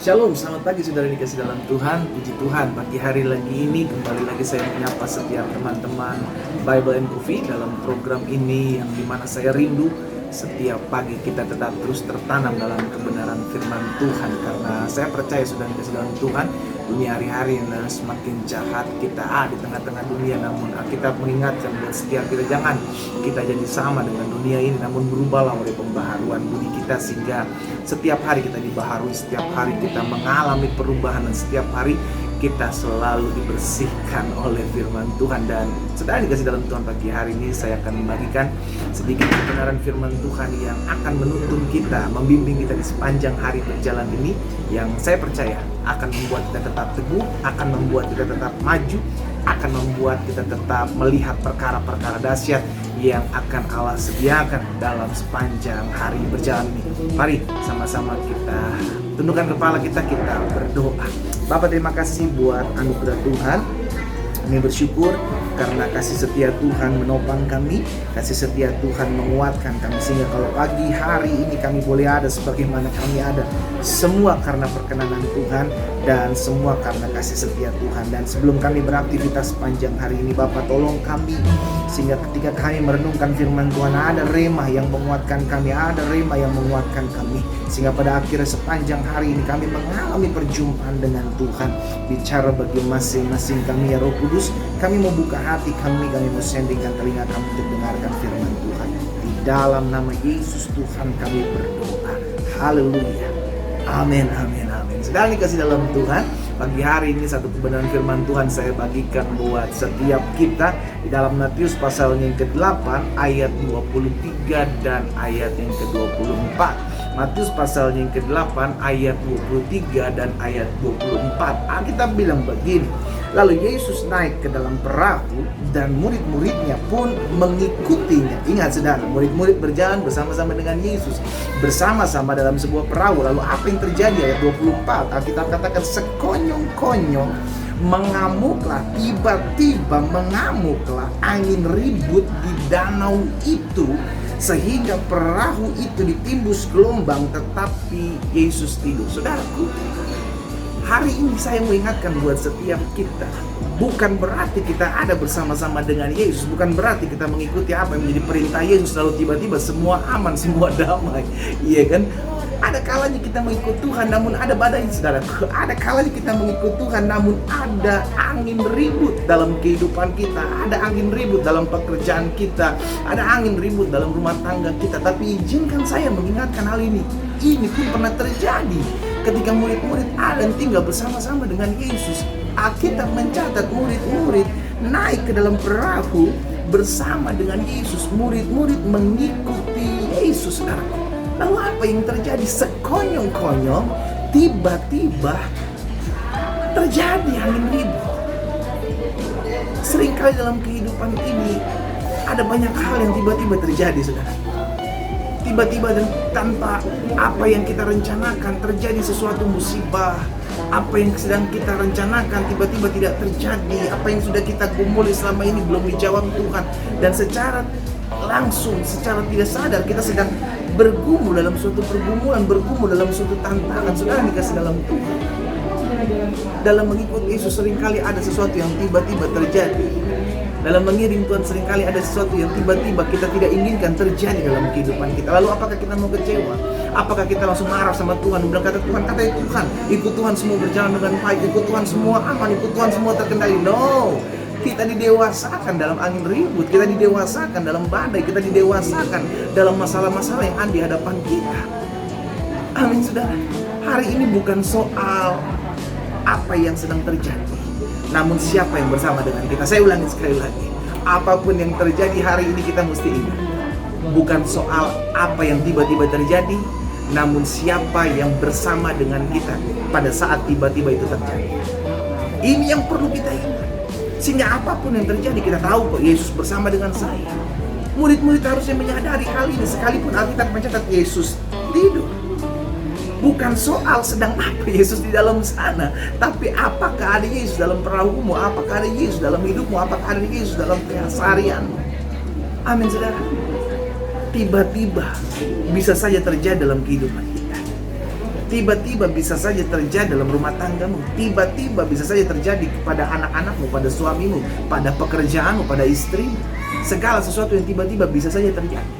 Shalom, selamat pagi saudara dikasih dalam Tuhan. Puji Tuhan, pagi hari lagi ini kembali lagi saya menyapa setiap teman-teman Bible and Coffee dalam program ini yang dimana saya rindu setiap pagi kita tetap terus tertanam dalam kebenaran firman Tuhan. Karena saya percaya sudah dikasih dalam Tuhan, dunia hari-hari semakin jahat, kita di tengah-tengah dunia, namun kita mengingatkan buat setiap kita jangan kita jadi sama dengan dunia ini, namun berubahlah oleh pembaharuan budi kita sehingga setiap hari kita dibaharui, setiap hari kita mengalami perubahan, dan setiap hari kita selalu dibersihkan oleh firman Tuhan. Dan sedang dikasih dalam Tuhan, pagi hari ini saya akan membagikan sedikit kebenaran firman Tuhan yang akan menuntun kita, membimbing kita di sepanjang hari berjalan ini, yang saya percaya akan membuat kita tetap teguh, akan membuat kita tetap maju, akan membuat kita tetap melihat perkara-perkara dahsyat yang akan Allah sediakan dalam sepanjang hari berjalan ini. Mari sama-sama kita tundukkan kepala kita berdoa. Bapa, terima kasih buat anugerah Tuhan. Kami bersyukur karena kasih setia Tuhan menopang kami, kasih setia Tuhan menguatkan kami, sehingga kalau pagi hari ini kami boleh ada sebagaimana kami ada, semua karena perkenanan Tuhan dan semua karena kasih setia Tuhan. Dan sebelum kami beraktivitas sepanjang hari ini, Bapa, tolong kami sehingga ketika kami merenungkan firman Tuhan, ada rema yang menguatkan kami, ada rema yang menguatkan kami, sehingga pada akhirnya sepanjang hari ini kami mengalami perjumpaan dengan Tuhan. Bicara bagi masing-masing kami ya Roh Kudus, kami mau buka hati kami mau sendingkan telinga kami untuk dengarkan firman Tuhan. Di dalam nama Yesus Tuhan kami berdoa. Haleluya. Amin, amin, amin. Sedang dikasih dalam Tuhan, pagi hari ini satu kebenaran firman Tuhan saya bagikan buat setiap kita di dalam Matius pasal yang ke-8 ayat 23 dan ayat yang ke-24. Matius pasal yang ke-8 ayat 23 dan ayat 24. Alkitab bilang begini, lalu Yesus naik ke dalam perahu dan murid-muridnya pun mengikutinya. Ingat saudara, murid-murid berjalan bersama-sama dengan Yesus, bersama-sama dalam sebuah perahu. Lalu apa yang terjadi? Ayat 24, Alkitab katakan sekonyong-konyong mengamuklah, tiba-tiba mengamuklah angin ribut di danau itu, sehingga perahu itu ditimbus gelombang, tetapi Yesus tidur. Saudaraku, hari ini saya mengingatkan buat setiap kita, bukan berarti kita ada bersama-sama dengan Yesus, bukan berarti kita mengikuti apa yang menjadi perintah Yesus lalu tiba-tiba semua aman, semua damai. Iya kan? Ada kalanya kita mengikut Tuhan namun ada badai, saudaraku. Ada kalanya kita mengikut Tuhan namun ada angin ribut dalam kehidupan kita, ada angin ribut dalam pekerjaan kita, ada angin ribut dalam rumah tangga kita. Tapi izinkan saya mengingatkan hal ini. Ini pun pernah terjadi ketika murid-murid ada yang tinggal bersama-sama dengan Yesus. Alkitab mencatat murid-murid naik ke dalam perahu bersama dengan Yesus. Murid-murid mengikuti Yesus, saudaraku. Lalu apa yang terjadi? Sekonyong-konyong tiba-tiba terjadi angin ribut. Seringkali dalam kehidupan ini ada banyak hal yang tiba-tiba terjadi, saudara. Tiba-tiba dan tanpa apa yang kita rencanakan terjadi sesuatu musibah. Apa yang sedang kita rencanakan tiba-tiba tidak terjadi. Apa yang sudah kita gumuli selama ini belum dijawab Tuhan. Dan secara langsung, secara tidak sadar kita sedang bergumul dalam suatu pergumulan, bergumul dalam suatu tantangan. Saudara dikasih dalam Tuhan, dalam mengikut Yesus seringkali ada sesuatu yang tiba-tiba terjadi. Dalam mengiring Tuhan seringkali ada sesuatu yang tiba-tiba kita tidak inginkan terjadi dalam kehidupan kita. Lalu apakah kita mau kecewa? Apakah kita langsung marah sama Tuhan? Udah kata Tuhan, ikut Tuhan semua berjalan dengan baik, ikut Tuhan semua aman, ikut Tuhan semua terkendali. No, kita didewasakan dalam angin ribut, kita didewasakan dalam badai, kita didewasakan dalam masalah-masalah yang ada di hadapan kita. Amin, saudara. Hari ini bukan soal apa yang sedang terjadi, namun siapa yang bersama dengan kita. Saya ulangi sekali lagi, apapun yang terjadi hari ini kita mesti ingat, bukan soal apa yang tiba-tiba terjadi, namun siapa yang bersama dengan kita pada saat tiba-tiba itu terjadi. Ini yang perlu kita ingat, sehingga apapun yang terjadi kita tahu kok Yesus bersama dengan saya. Murid-murid harusnya menyadari hal ini, sekalipun Alkitab mencatat Yesus tidur. Bukan soal sedang apa Yesus di dalam sana, tapi apakah ada Yesus dalam perahumu, apakah ada Yesus dalam hidupmu, apakah ada Yesus dalam keseharianmu. Amin, saudara. Tiba-tiba bisa saja terjadi dalam kehidupan kita. Tiba-tiba bisa saja terjadi dalam rumah tanggamu. Tiba-tiba bisa saja terjadi kepada anak-anakmu, pada suamimu, pada pekerjaanmu, pada istrimu. Segala sesuatu yang tiba-tiba bisa saja terjadi.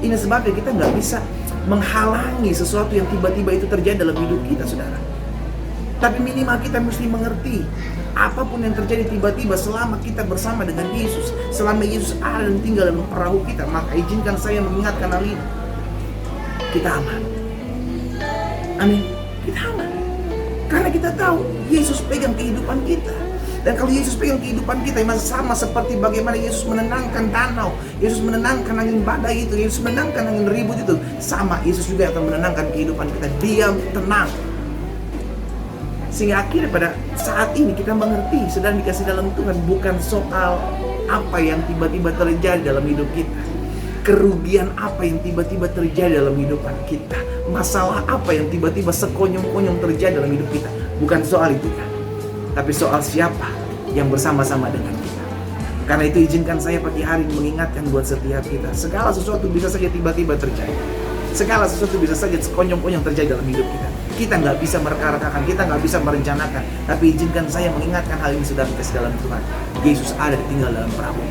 Ini sebabnya kita nggak bisa menghalangi sesuatu yang tiba-tiba itu terjadi dalam hidup kita, saudara. Tapi minimal kita mesti mengerti, apapun yang terjadi tiba-tiba selama kita bersama dengan Yesus, selama Yesus ada dan tinggal dalam perahu kita, maka izinkan saya mengingatkan hal ini. Kita aman. Amin. Kita aman. Karena kita tahu Yesus pegang kehidupan kita. Dan kalau Yesus pegang kehidupan kita, memang sama seperti bagaimana Yesus menenangkan danau, Yesus menenangkan angin badai itu, Yesus menenangkan angin ribut itu, sama Yesus juga akan menenangkan kehidupan kita. Diam, tenang. Sehingga akhirnya pada saat ini kita mengerti, sedang dikasih dalam Tuhan, bukan soal apa yang tiba-tiba terjadi dalam hidup kita, kerugian apa yang tiba-tiba terjadi dalam hidupan kita, masalah apa yang tiba-tiba sekonyong-konyong terjadi dalam hidup kita. Bukan soal itu kan, tapi soal siapa yang bersama-sama dengan kita. Karena itu izinkan saya pagi hari mengingatkan buat setiap kita, segala sesuatu bisa saja tiba-tiba terjadi. Segala sesuatu bisa saja sekonyong-konyong terjadi dalam hidup kita. Kita nggak bisa mereka-rekakan, kita nggak bisa merencanakan. Tapi izinkan saya mengingatkan hal ini sudah dikasih dalam Tuhan. Yesus ada tinggal dalam perahu.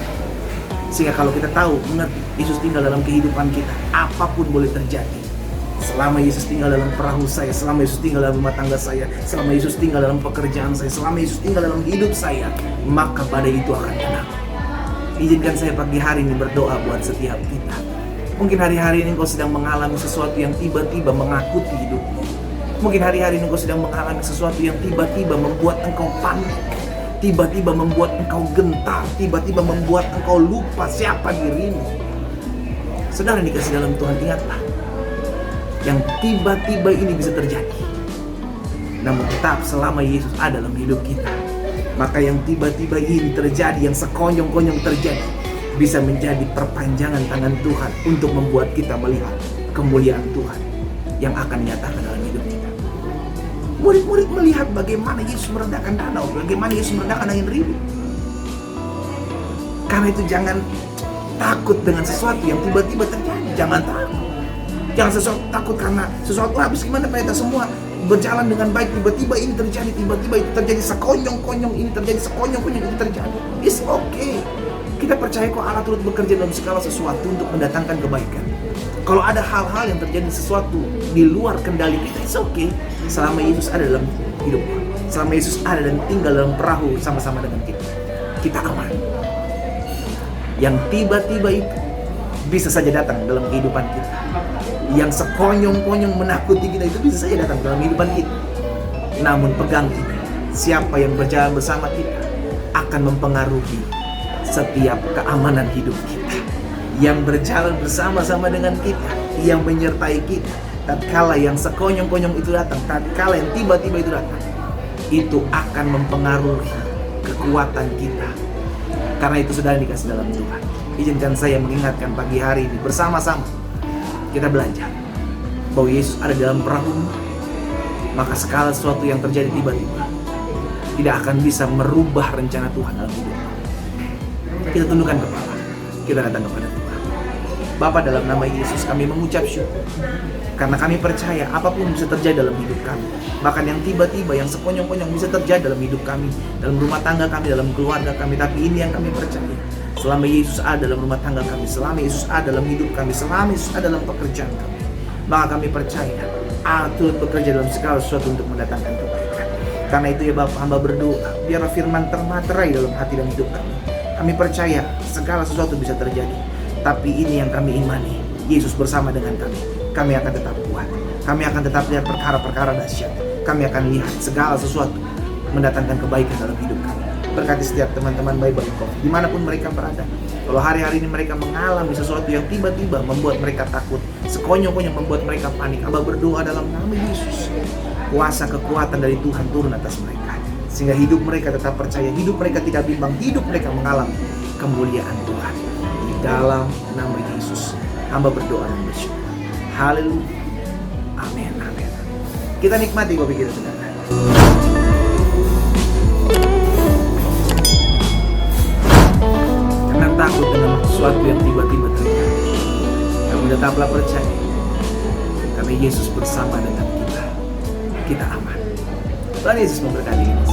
Sehingga kalau kita tahu, mengerti, Yesus tinggal dalam kehidupan kita, apapun boleh terjadi. Selama Yesus tinggal dalam perahu saya, selama Yesus tinggal dalam rumah tangga saya, selama Yesus tinggal dalam pekerjaan saya, selama Yesus tinggal dalam hidup saya, maka badai itu akan tenang. Izinkan saya pagi hari ini berdoa buat setiap kita. Mungkin hari-hari ini engkau sedang mengalami sesuatu yang tiba-tiba mengakuti hidupmu. Mungkin hari-hari ini engkau sedang mengalami sesuatu yang tiba-tiba membuat engkau panik, tiba-tiba membuat engkau gentar, tiba-tiba membuat engkau lupa siapa dirimu. Saudara dikasih dalam Tuhan, ingatlah, yang tiba-tiba ini bisa terjadi. Namun tetap selama Yesus ada dalam hidup kita, maka yang tiba-tiba ini terjadi, yang sekonyong-konyong terjadi, bisa menjadi perpanjangan tangan Tuhan untuk membuat kita melihat kemuliaan Tuhan yang akan dinyatakan dalam hidup kita. Murid-murid melihat bagaimana Yesus meredakan danau, bagaimana Yesus meredakan angin ribut. Karena itu jangan takut dengan sesuatu yang tiba-tiba terjadi. Jangan takut. Jangan takut karena sesuatu habis gimana kita semua berjalan dengan baik, tiba-tiba ini terjadi, tiba-tiba itu terjadi, sekonyong-konyong ini terjadi, sekonyong-konyong itu terjadi. It's okay. Kita percaya kok Allah turut bekerja dalam segala sesuatu untuk mendatangkan kebaikan. Kalau ada hal-hal yang terjadi sesuatu di luar kendali kita, it's okay. Selama Yesus ada dalam hidup, selama Yesus ada dan tinggal dalam perahu sama-sama dengan kita, kita aman. Yang tiba-tiba itu bisa saja datang dalam kehidupan kita. Yang sekonyong-konyong menakuti kita itu bisa saja datang dalam kehidupan kita. Namun pegang ini, siapa yang berjalan bersama kita akan mempengaruhi setiap keamanan hidup kita. Yang berjalan bersama-sama dengan kita, yang menyertai kita, tatkala yang sekonyong-konyong itu datang, tatkala yang tiba-tiba itu datang, itu akan mempengaruhi kekuatan kita. Karena itu sudah dikasih dalam Tuhan. Izinkan saya mengingatkan pagi hari ini, bersama-sama kita belajar bahwa Yesus ada dalam perahu, maka segala sesuatu yang terjadi tiba-tiba tidak akan bisa merubah rencana Tuhan dalam hidup. Kita tundukkan kepala, kita datang kepada Tuhan. Bapa, dalam nama Yesus kami mengucap syukur, karena kami percaya apapun bisa terjadi dalam hidup kami. Bahkan yang tiba-tiba, yang sekonyong-konyong bisa terjadi dalam hidup kami, dalam rumah tangga kami, dalam keluarga kami. Tapi ini yang kami percaya, selama Yesus ada dalam rumah tangga kami, selama Yesus ada dalam hidup kami, selama Yesus ada dalam pekerjaan kami, maka kami percaya Allah turut bekerja dalam segala sesuatu untuk mendatangkan kebaikan. Karena itu ya Bapak, hamba berdoa, biarlah firman termaterai dalam hati dan hidup kami. Kami percaya segala sesuatu bisa terjadi, tapi ini yang kami imani, Yesus bersama dengan kami. Kami akan tetap kuat, kami akan tetap lihat perkara-perkara dahsyat, kami akan lihat segala sesuatu mendatangkan kebaikan dalam hidup kami. Berkati setiap teman-teman Bible Coffee dimanapun mereka berada. Kalau hari-hari ini mereka mengalami sesuatu yang tiba-tiba membuat mereka takut, sekonyong-konyong membuat mereka panik, hamba berdoa dalam nama Yesus, kuasa kekuatan dari Tuhan turun atas mereka, sehingga hidup mereka tetap percaya, hidup mereka tidak bimbang, hidup mereka mengalami kemuliaan Tuhan. Di dalam nama Yesus hamba berdoa dan bersyukur. Haleluya. Amin. Amin. Kita nikmati kopi kita saudara. Jangan takut dengan sesuatu yang tiba-tiba terjadi. Kamu tetaplah percaya, karena Yesus bersama dengan kita. kita aman. Tuhan Yesus memberkati.